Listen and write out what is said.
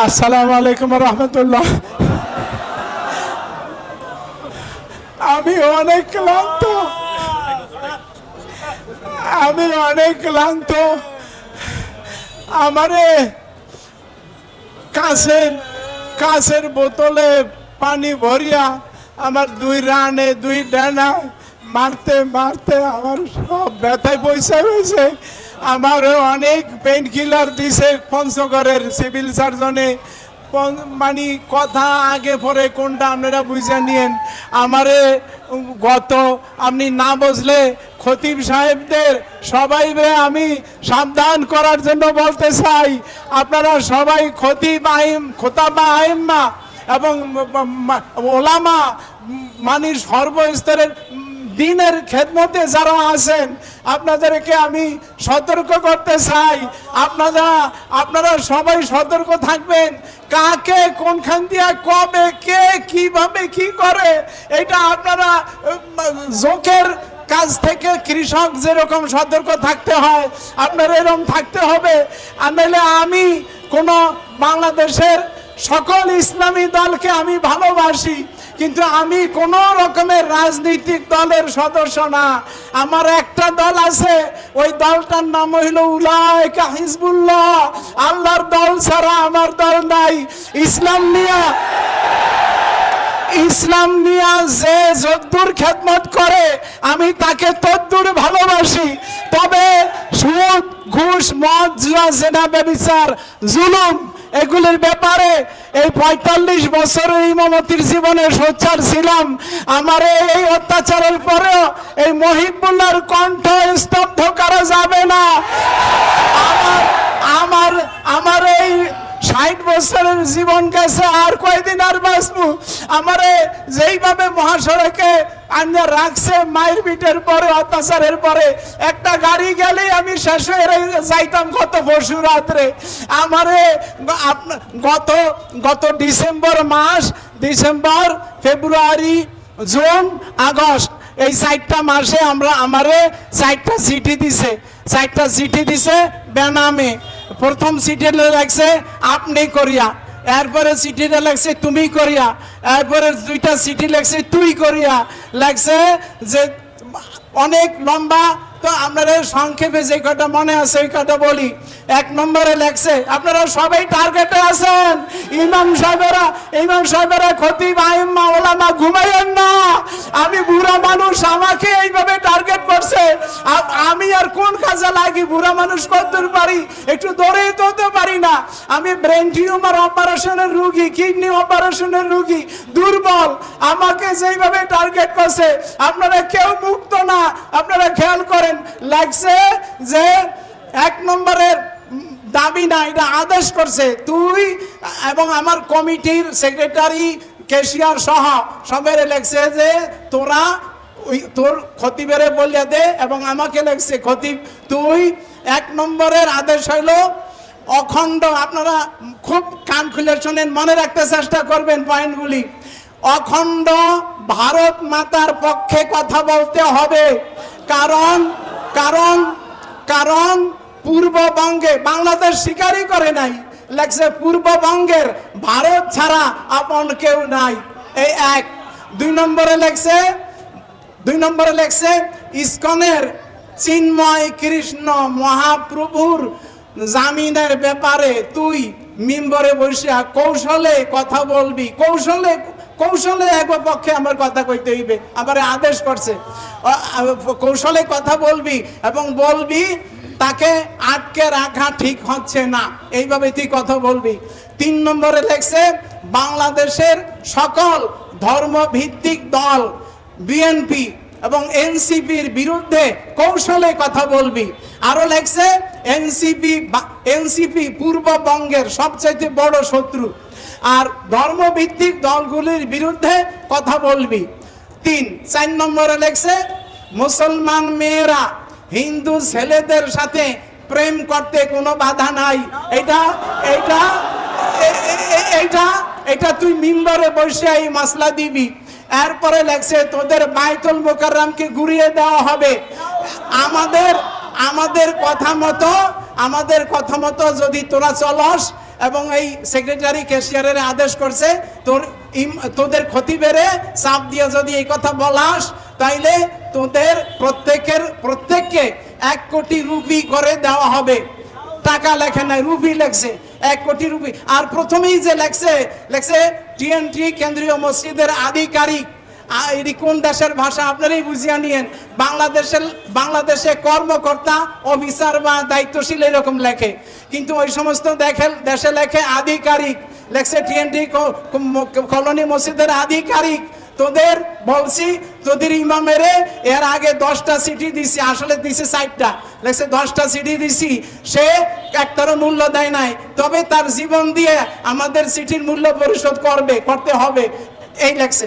আসসালামু আলাইকুম রহমতুল্লাহ। আমি অনেক ক্লান্ত, আমারে কাছের বোতলে পানি ভরিয়া আমার 2 রানে 2 ডানা মারতে মারতে আমার সব ব্যথায় পয়সা হয়েছে। আমারও অনেক পেন কিলার দিছে পঞ্চগড়ের সিভিল সার্জনে। মানে কথা আগে পরে কোনটা আপনারা বুঝে নিয়েন। আমারে আপনি না বুঝলে খতিব সাহেবদের সবাই আমি সাবধান করার জন্য বলতে চাই, আপনারা সবাই খোতাবা আইম্মা এবং ওলামা মানে সর্বস্তরের দিনের খেদমতে যারা আছেন আপনাদেরকে আমি সতর্ক করতে চাই, আপনারা সবাই সতর্ক থাকবেন। কাকে কোনখান দিয়া কবে কে কিভাবে কি করে এটা আপনারা জোকের কাজ থেকে কৃষক যেরকম সতর্ক থাকতে হয় আপনার এরকম থাকতে হবে। নাহলে আমি কোন বাংলাদেশের সকল ইসলামী দলকে আমি ভালোবাসি, কিন্তু আমি কোন রকমের রাজনৈতিক দলের সদস্য না। আমার একটা দল আছে, ওই দলটার নাম হইল উলাইকা হিজবুল্লাহ। আল্লাহর দল ছাড়া আমার দল নাই। ইসলাম নিয়া যে যদ্দুর খেদমত করে আমি তাকে তদ্দুর ভালোবাসি। তবে সুদ, ঘুষ, মদ, জুয়া, জেনা, ব্যভিচার, জুলুম এগুলির ব্যাপারে এই 45 বছরের ইমামতির জীবনে সোচ্চার ছিলাম। আমার এই অত্যাচারের পরেও এই মহিবুল্লাহর কণ্ঠ স্তব্ধ করা যাবে না। আমার এই 60 বছরের জীবন গেছে, আর কয়দিন আর বাঁচবো। আমারে যেইভাবে মহাসড়কে আনিয়া রাখছে মায়ের পিঠের পরে, অত্যাচারের পরে, একটা গাড়ি গেলেই আমি শেষ হয়ে যাইতাম গত পরশু রাত্রে। আমারে গত ডিসেম্বর, ফেব্রুয়ারি, জুন, আগস্ট এই 4টা মাসে আমারে 4টা চিঠি দিছে বেনামে। প্রথম চিঠিটা লাগছে আপনি করিয়া, এরপরে চিঠিটা লাগছে তুমি করিয়া, এরপরে 2টা চিঠি লাগছে তুই করিয়া লাগছে, যে অনেক লম্বা। তো আপনারা সংক্ষেপে যে কটা মনে আছে ওই কটা বলি। 1 নম্বরে লেখছে, আপনারা সবাই টার্গেটে আছেন। ইমাম সাহেবেরা খতিব আইম্মা ওলামা ঘুমাইয়েন না। আমি বুড়া মানুষ, আমাকে এইভাবে টার্গেট করছে। আমি আর কোন কাজে লাগি? বুড়া মানুষ কতদূর পারি? একটু দৌড়েই তো হতে পারি না। আমি ব্রেন টিউমার অপারেশনের রুগী, কিডনি অপারেশনের রুগী, দুর্বল। আমাকে যেইভাবে টার্গেট করছে, আপনারা কেউ মুক্ত না। আপনারা খেয়াল করেন, লাগছে যে 1 নম্বরের দাবি না, এটা আদেশ করছে তুই এবং আমার কমিটির সেক্রেটারি, কেশিয়ার সহ সবের লেখছে যে তোর খতিবেরে বলিয়া দে, এবং আমাকে লেখছে খতিব তুই। 1 নম্বরের আদেশ হইল অখণ্ড, আপনারা খুব কান খুলে শোনেন, মনে রাখতে চেষ্টা করবেন পয়েন্টগুলি। অখণ্ড ভারত মাতার পক্ষে কথা বলতে হবে। কারণ পূর্ববঙ্গে বাংলাদেশ স্বীকারই করে নাই, লেখছে পূর্ববঙ্গের ভারত ছাড়া আপন কেউ নাই। এই 1। 2 নম্বরে লেখছে ইসকনের চিন্ময় কৃষ্ণ মহাপ্রভুর জামিনের ব্যাপারে তুই মিম্বরে বসিয়া কৌশলে কথা বলবি। কৌশলে এক পক্ষে আমার কথা কইতে হইবে, আবার আদেশ করছে কৌশলে কথা বলবি, এবং বলবি তাকে আটকে রাখা ঠিক হচ্ছে না, এইভাবে তুই কথা বলবি। 3 নম্বরে লেখছে বাংলাদেশের সকল ধর্মভিত্তিক দল বিএনপি এবং এনসিপির বিরুদ্ধে কৌশলে কথা বলবি। আরো লেখছে এনসিপি পূর্ববঙ্গের সবচেয়ে বড় শত্রু, আর ধর্মভিত্তিক দলগুলির বিরুদ্ধে কথা বলবি। 4 নম্বরে লেখছে মুসলমান মেয়েরা হিন্দু ছেলেদের সাথে প্রেম করতে কোনো বাধা নাই। এটা তুই মিম্বরে বসে এই মাসলা দিবি। এরপরে লেখছে তোদের বাইতুল মুকাররমকে ঘুরিয়ে দেওয়া হবে। আমাদের কথা মতো যদি তোরা চলস এবং এই সেক্রেটারি ক্যাশিয়ারের আদেশ করছে তোদের ক্ষতি বেড়ে চাপ দিয়ে যদি এই কথা বলাস তাইলে তোদের প্রত্যেককে 1 কোটি রুপি করে দেওয়া হবে। টাকা লেখে নাই, রুপি লেখছে, 1 কোটি রুপি। আর প্রথমেই যে লেখছে টিএনটি কেন্দ্রীয় মসজিদের আধিকারিক। এটি কোন দেশের ভাষা আপনারাই বুঝিয়ে নিয়েন। বাংলাদেশে কর্মকর্তা, অফিসার বা দায়িত্বশীল এরকম লেখে, কিন্তু ওই সমস্ত দেশে লেখে আধিকারিক, লেখছে টিএনটি কলোনি মসজিদের আধিকারিক। তোদের বলছি, তোদের ইমামেরে এর আগে 10টা চিঠি দিছি, আসলে দিছে 4টা, লেখছে 10টা চিঠি দিছি, সে একটারও মূল্য দেয় নাই, তবে তার জীবন দিয়ে আমাদের চিঠির মূল্য পরিশোধ করতে হবে, এই লেখছে।